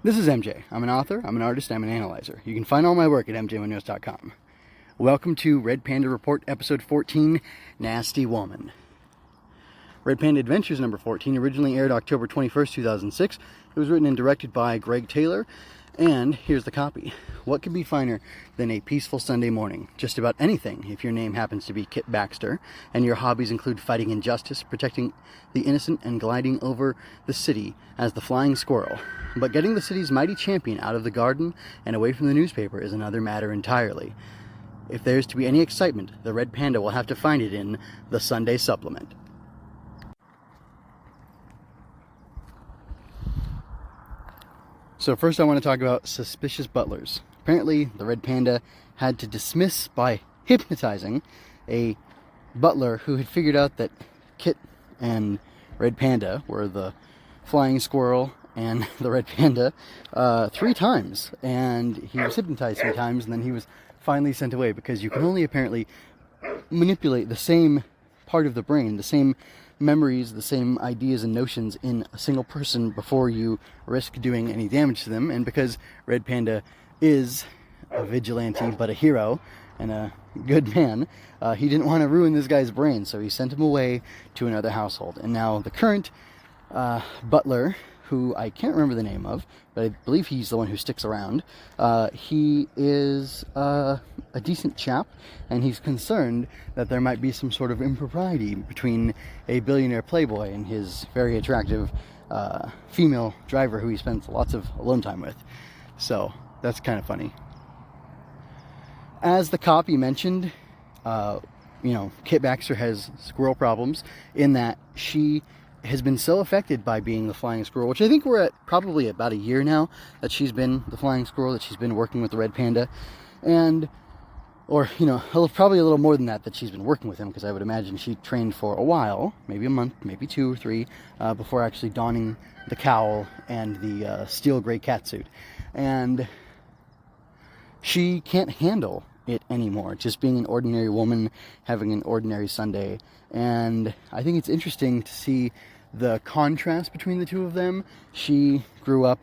This is MJ. I'm an author, I'm an artist, I'm an analyzer. You can find all my work at mjmunoz.com. Welcome to Red Panda Report, Episode 14, Nasty Woman. Red Panda Adventures number 14 originally aired October 21st, 2006. It was written and directed by Greg Taylor. And here's the copy. What could be finer than a peaceful Sunday morning? Just about anything, if your name happens to be Kit Baxter, and your hobbies include fighting injustice, protecting the innocent, and gliding over the city as the flying squirrel. But getting the city's mighty champion out of the garden and away from the newspaper is another matter entirely. If there's to be any excitement, the Red Panda will have to find it in the Sunday Supplement. So first I want to talk about suspicious butlers. Apparently the Red Panda had to dismiss by hypnotizing a butler who had figured out that Kit and Red Panda were the flying squirrel and the Red Panda 3 times. And he was hypnotized 3 times and then he was finally sent away because you can only apparently manipulate the same part of the brain, the same memories, the same ideas and notions in a single person before you risk doing any damage to them. And because Red Panda is a vigilante but a hero and a good man, he didn't want to ruin this guy's brain, so he sent him away to another household. And now the current butler, who I can't remember the name of, but I believe he's the one who sticks around, he is a decent chap, and he's concerned that there might be some sort of impropriety between a billionaire playboy and his very attractive female driver who he spends lots of alone time with. So that's kind of funny. As the copy mentioned, Kit Baxter has squirrel problems in that she has been so affected by being the flying squirrel, which I think we're at probably about a year now that she's been the flying squirrel, that she's been working with the Red Panda, or probably a little more than that she's been working with him, because I would imagine she trained for a while, maybe a month, maybe 2 or 3, before actually donning the cowl and the steel gray catsuit. And she can't handle it anymore, just being an ordinary woman, having an ordinary Sunday. And I think it's interesting to see the contrast between the two of them. She grew up,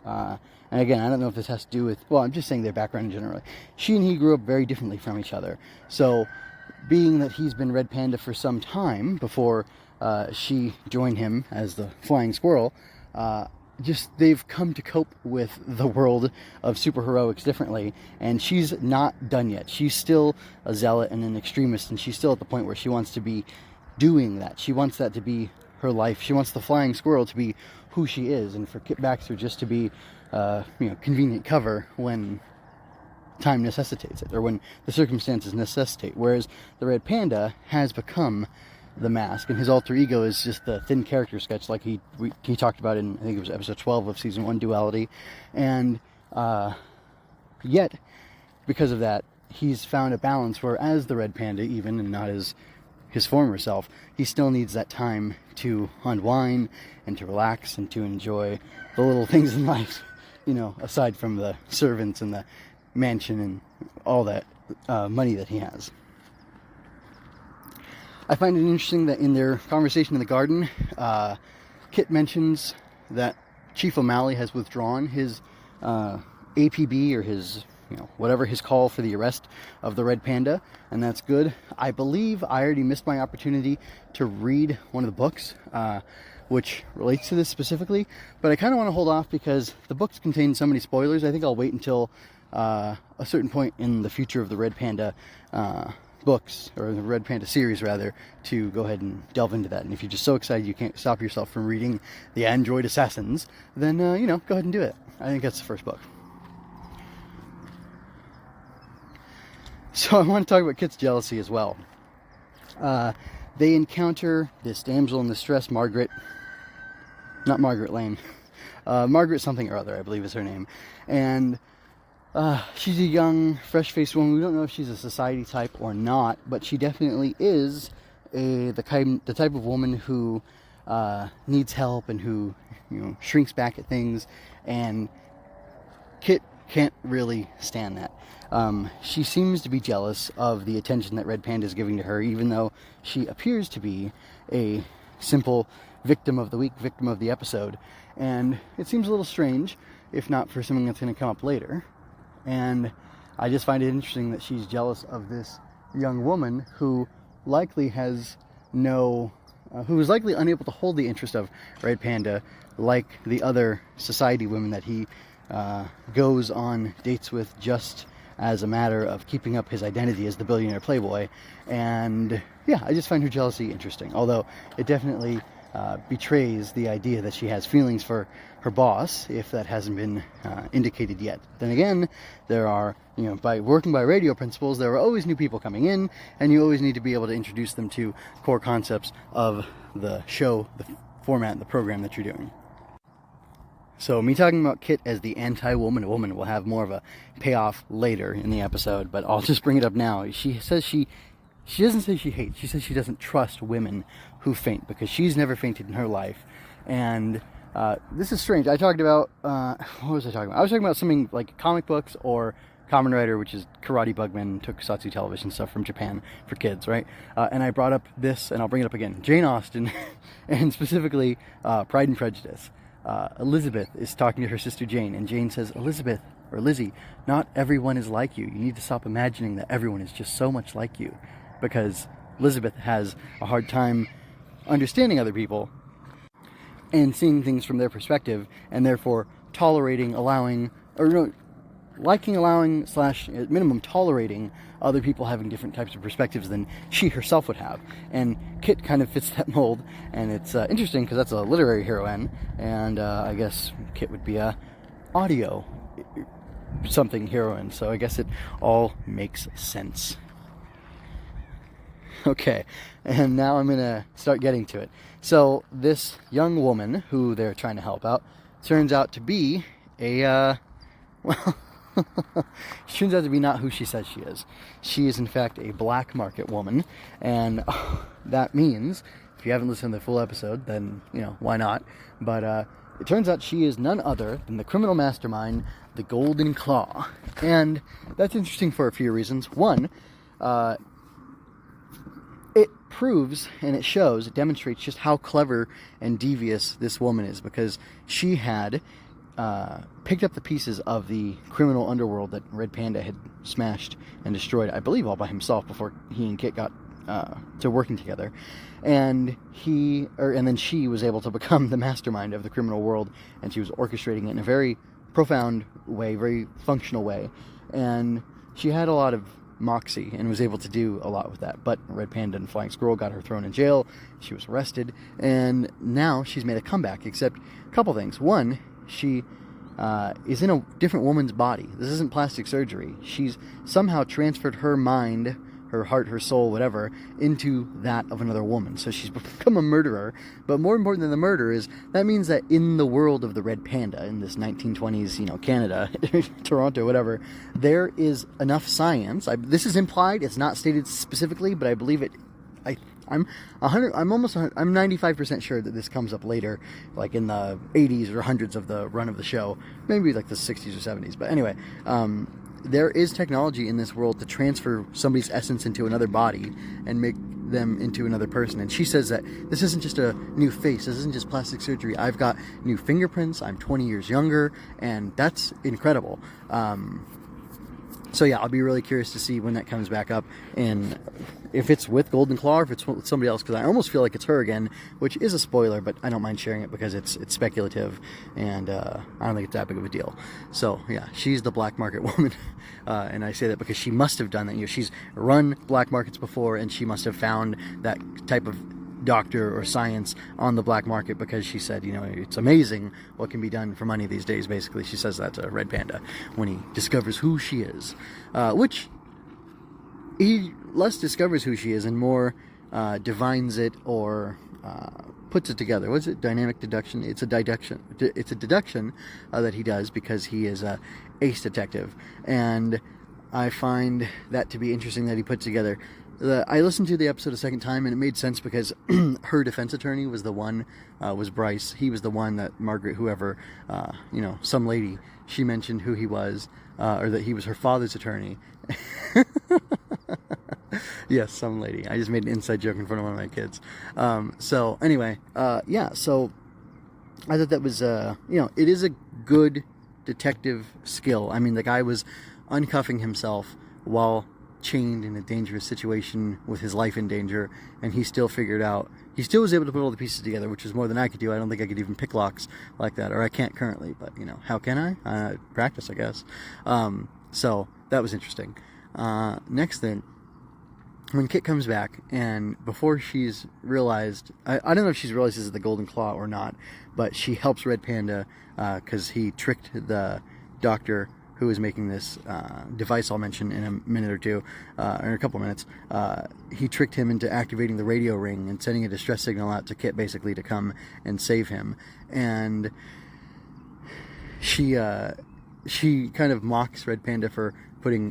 and again, I don't know if this has to do with, well, I'm just saying their background generally. She and he grew up very differently from each other. So, being that he's been Red Panda for some time before she joined him as the flying squirrel, they've come to cope with the world of superheroics differently, and she's not done yet. She's still a zealot and an extremist, and she's still at the point where she wants to be doing that. She wants that to be her life. She wants the flying squirrel to be who she is, and for Kit Baxter just to be convenient cover when time necessitates it, or when the circumstances necessitate. Whereas the Red Panda has become the mask, and his alter ego is just the thin character sketch, like he talked about in, I think it was episode 12 of season 1, Duality. And yet, because of that, he's found a balance where, as the Red Panda even, and not as his former self, he still needs that time to unwind and to relax and to enjoy the little things in life, aside from the servants and the mansion and all that money that he has. I find it interesting that in their conversation in the garden, Kit mentions that Chief O'Malley has withdrawn his APB, or his, whatever his call for the arrest of the Red Panda, and that's good. I believe I already missed my opportunity to read one of the books, which relates to this specifically, but I kind of want to hold off because the books contain so many spoilers. I think I'll wait until a certain point in the future of the Red Panda books, or the Red Panda series rather, to go ahead and delve into that. And if you're just so excited you can't stop yourself from reading The Android Assassins, then go ahead and do it. I think that's the first book. So I want to talk about Kit's jealousy as well. They encounter this damsel in distress, Margaret Lane, Margaret something or other, I believe is her name, and she's a young, fresh-faced woman. We don't know if she's a society type or not, but she definitely is the type of woman who needs help and who shrinks back at things, and Kit can't really stand that. She seems to be jealous of the attention that Red Panda is giving to her, even though she appears to be a simple victim of the week, victim of the episode. And it seems a little strange if not for something that's going to come up later. And I just find it interesting that she's jealous of this young woman who likely has who is likely unable to hold the interest of Red Panda like the other society women that he goes on dates with just as a matter of keeping up his identity as the billionaire playboy. And yeah, I just find her jealousy interesting, although it definitely betrays the idea that she has feelings for her boss, if that hasn't been indicated yet. Then again, there are, by working by radio principles, there are always new people coming in, and you always need to be able to introduce them to core concepts of the show, the format, the program that you're doing. So me talking about Kit as the anti-woman woman will have more of a payoff later in the episode, but I'll just bring it up now. She says she doesn't say she hates, she says she doesn't trust women who faint, because she's never fainted in her life. And this is strange. I talked about, what was I talking about? I was talking about something like comic books or Kamen Rider, which is Karate Bugman, tokusatsu television stuff from Japan for kids, right? And I brought up this, and I'll bring it up again. Jane Austen, and specifically Pride and Prejudice. Elizabeth is talking to her sister Jane, and Jane says, Elizabeth, or Lizzie, not everyone is like you. You need to stop imagining that everyone is just so much like you. Because Elizabeth has a hard time understanding other people and seeing things from their perspective, and therefore tolerating, allowing, or no, liking, allowing, / at minimum tolerating other people having different types of perspectives than she herself would have. And Kit kind of fits that mold, and it's interesting because that's a literary heroine, and I guess Kit would be a audio something heroine, so I guess it all makes sense. Okay, and now I'm going to start getting to it. So this young woman who they're trying to help out turns out to be a, she turns out to be not who she says she is. She is in fact a black market woman, and that means, if you haven't listened to the full episode, then, why not? But it turns out she is none other than the criminal mastermind, the Golden Claw. And that's interesting for a few reasons. One, it proves and it demonstrates just how clever and devious this woman is, because she had picked up the pieces of the criminal underworld that Red Panda had smashed and destroyed, I believe all by himself, before he and Kit got to working together. And then she was able to become the mastermind of the criminal world, and she was orchestrating it in a very profound way, very functional way. And she had a lot of moxie and was able to do a lot with that. But Red Panda and Flying Squirrel got her thrown in jail. She was arrested, and now she's made a comeback, except a couple things. One, she is in a different woman's body. This isn't plastic surgery. She's somehow transferred her mind, her heart, her soul, whatever, into that of another woman. So she's become a murderer. But more important than the murder is, that means that in the world of the Red Panda, in this 1920s, Canada, Toronto, whatever, there is enough science. This is implied. It's not stated specifically, but I believe it. I'm 95% sure that this comes up later, like in the 80s or hundreds of the run of the show, maybe like the 60s or 70s. But anyway, there is technology in this world to transfer somebody's essence into another body and make them into another person. And she says that this isn't just a new face, this isn't just plastic surgery. I've got new fingerprints, I'm 20 years younger, and that's incredible. So yeah, I'll be really curious to see when that comes back up, and if it's with Golden Claw or if it's with somebody else, because I almost feel like it's her again, which is a spoiler, but I don't mind sharing it because it's speculative, and I don't think it's that big of a deal. So yeah, she's the black market woman, and I say that because she must have done that. She's run black markets before, and she must have found that type of doctor or science on the black market, because she said, it's amazing what can be done for money these days. Basically, she says that to Red Panda when he discovers who she is, which he less discovers who she is and more divines it or puts it together. What's it? Dynamic deduction. It's a deduction. It's a deduction that he does because he is a ace detective, and I find that to be interesting that he put together. I listened to the episode a second time, and it made sense because her defense attorney was the one, was Bryce. He was the one that Margaret, whoever, some lady, she mentioned who he was, or that he was her father's attorney. Yes, some lady. I just made an inside joke in front of one of my kids. So anyway, so I thought that was, it is a good detective skill. I mean, the guy was uncuffing himself while chained in a dangerous situation with his life in danger, and he still was able to put all the pieces together, which is more than I could do. I don't think I could even pick locks like that, or I can't currently, but how can I? Practice, I guess. So that was interesting. Next thing, when Kit comes back, and before she's realized, I don't know if she's realized this is the Golden Claw or not, but she helps Red Panda because he tricked the doctor who is making this device I'll mention in a minute or two, or in a couple minutes. He tricked him into activating the radio ring and sending a distress signal out to Kit, basically, to come and save him. And she kind of mocks Red Panda for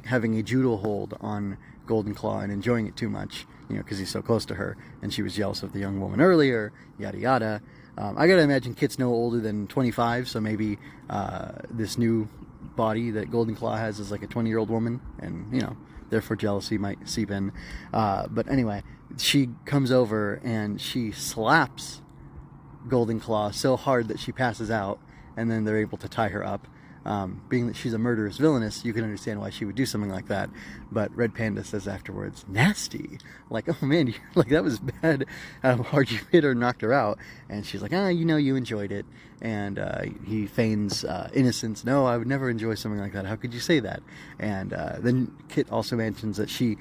having a judo hold on Golden Claw and enjoying it too much, because he's so close to her, and she was jealous of the young woman earlier, yada yada. I gotta imagine Kit's no older than 25, so maybe this new body that Golden Claw has is like a 20-year-old woman, and therefore jealousy might seep in. But anyway, she comes over and she slaps Golden Claw so hard that she passes out, and then they're able to tie her up. Being that she's a murderous villainess, you can understand why she would do something like that. But Red Panda says afterwards, nasty. Like, oh man, like that was bad how hard you hit her and knocked her out. And she's like, you enjoyed it. And he feigns innocence. No, I would never enjoy something like that. How could you say that? And then Kit also mentions that she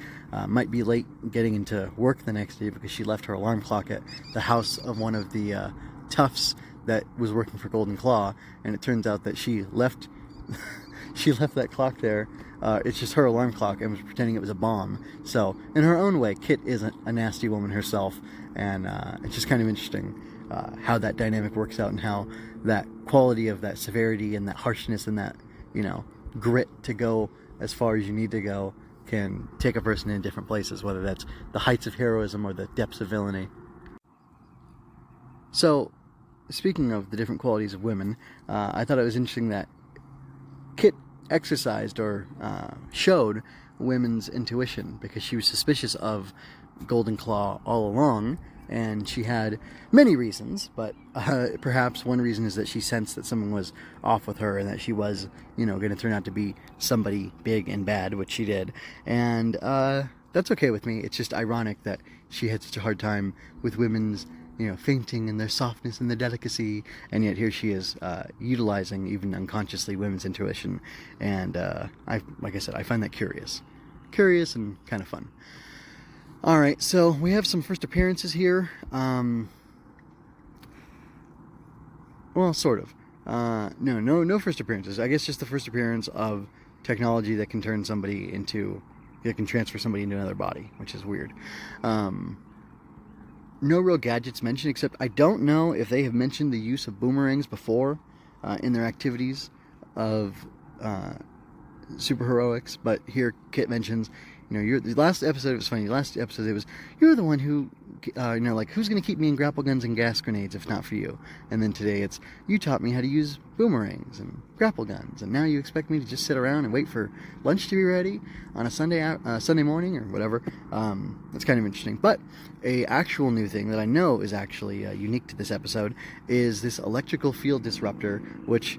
might be late getting into work the next day because she left her alarm clock at the house of one of the toughs that was working for Golden Claw, and it turns out that she left that clock there. It's just her alarm clock, and was pretending it was a bomb. So in her own way, Kit isn't a nasty woman herself, and it's just kind of interesting how that dynamic works out, and how that quality of that severity and that harshness and that grit to go as far as you need to go can take a person in different places, whether that's the heights of heroism or the depths of villainy. So speaking of the different qualities of women, I thought it was interesting that Kit exercised or showed women's intuition, because she was suspicious of Golden Claw all along, and she had many reasons, but perhaps one reason is that she sensed that something was off with her, and that she was, going to turn out to be somebody big and bad, which she did. And that's okay with me. It's just ironic that she had such a hard time with women's fainting and their softness and their delicacy, and yet here she is utilizing, even unconsciously, women's intuition. And like I said, I find that curious and kind of fun. All right, so we have some first appearances here. Well, sort of. No first appearances. I guess just the first appearance of technology that can transfer somebody into another body, which is weird. No real gadgets mentioned, except I don't know if they have mentioned the use of boomerangs before in their activities of superheroics, but here Kit mentions, the last episode, it was funny, you're the one who, who's going to keep me in grapple guns and gas grenades if not for you? And then today it's, you taught me how to use boomerangs and grapple guns, and now you expect me to just sit around and wait for lunch to be ready on a Sunday morning or whatever. That's kind of interesting. But a actual new thing that I know is actually unique to this episode is this electrical field disruptor, which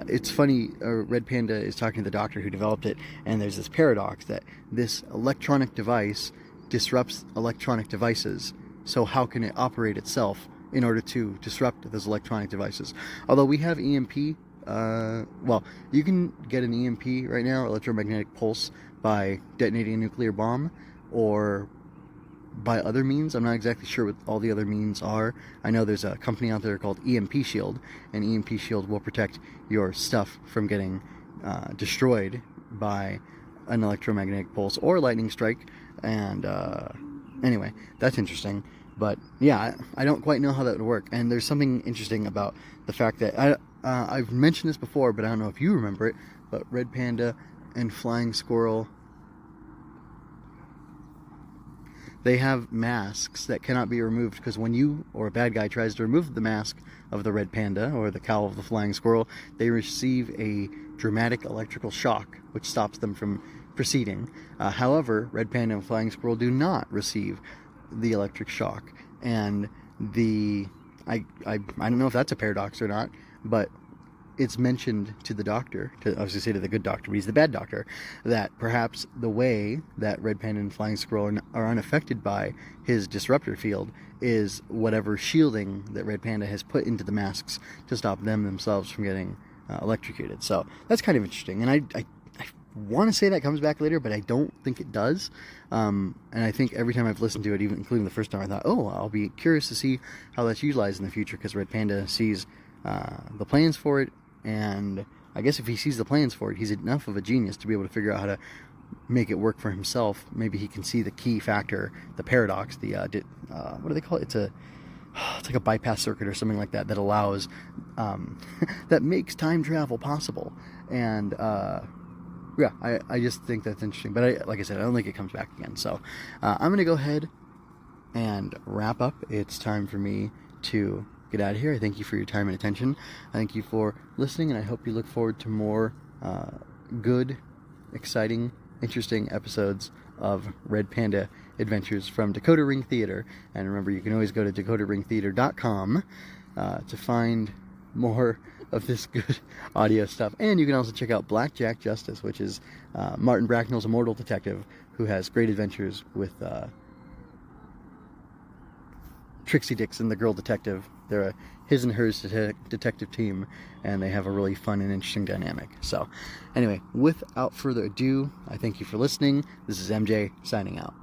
it's funny, Red Panda is talking to the doctor who developed it, and there's this paradox that this electronic device disrupts electronic devices, so how can it operate itself in order to disrupt those electronic devices? Although we have EMP, you can get an EMP right now, electromagnetic pulse, by detonating a nuclear bomb, or by other means. I'm not exactly sure what all the other means are. I know there's a company out there called EMP Shield, and EMP Shield will protect your stuff from getting destroyed by an electromagnetic pulse or lightning strike. And anyway, that's interesting. But yeah, I don't quite know how that would work. And there's something interesting about the fact that I've mentioned this before, but I don't know if you remember it, but Red Panda and Flying Squirrel, they have masks that cannot be removed, because when you or a bad guy tries to remove the mask of the Red Panda or the cowl of the Flying Squirrel, they receive a dramatic electrical shock which stops them from proceeding. However, Red Panda and Flying Squirrel do not receive the electric shock, and I don't know if that's a paradox or not, but it's mentioned to the doctor, I was going to say to the good doctor, but he's the bad doctor, that perhaps the way that Red Panda and Flying Squirrel are unaffected by his disruptor field is whatever shielding that Red Panda has put into the masks to stop them themselves from getting electrocuted. So that's kind of interesting. And I want to say that comes back later, but I don't think it does. And I think every time I've listened to it, even including the first time, I thought, oh, I'll be curious to see how that's utilized in the future, because Red Panda sees the plans for it. And I guess if he sees the plans for it, he's enough of a genius to be able to figure out how to make it work for himself. Maybe he can see the key factor, the paradox, the what do they call it? It's like a bypass circuit or something like that that allows that makes time travel possible. And yeah, I just think that's interesting. But like I said, I don't think it comes back again. So I'm gonna go ahead and wrap up. It's time for me to get out of here. I thank you for your time and attention. I thank you for listening, and I hope you look forward to more good, exciting, interesting episodes of Red Panda Adventures from Dakota Ring Theater. And remember, you can always go to dakotaringtheater.com to find more of this good audio stuff. And you can also check out Blackjack Justice, which is Martin Bracknell's immortal detective who has great adventures with Trixie Dixon, the girl detective. They're a his and hers detective team, and they have a really fun and interesting dynamic. So anyway, without further ado, I thank you for listening. This is MJ signing out.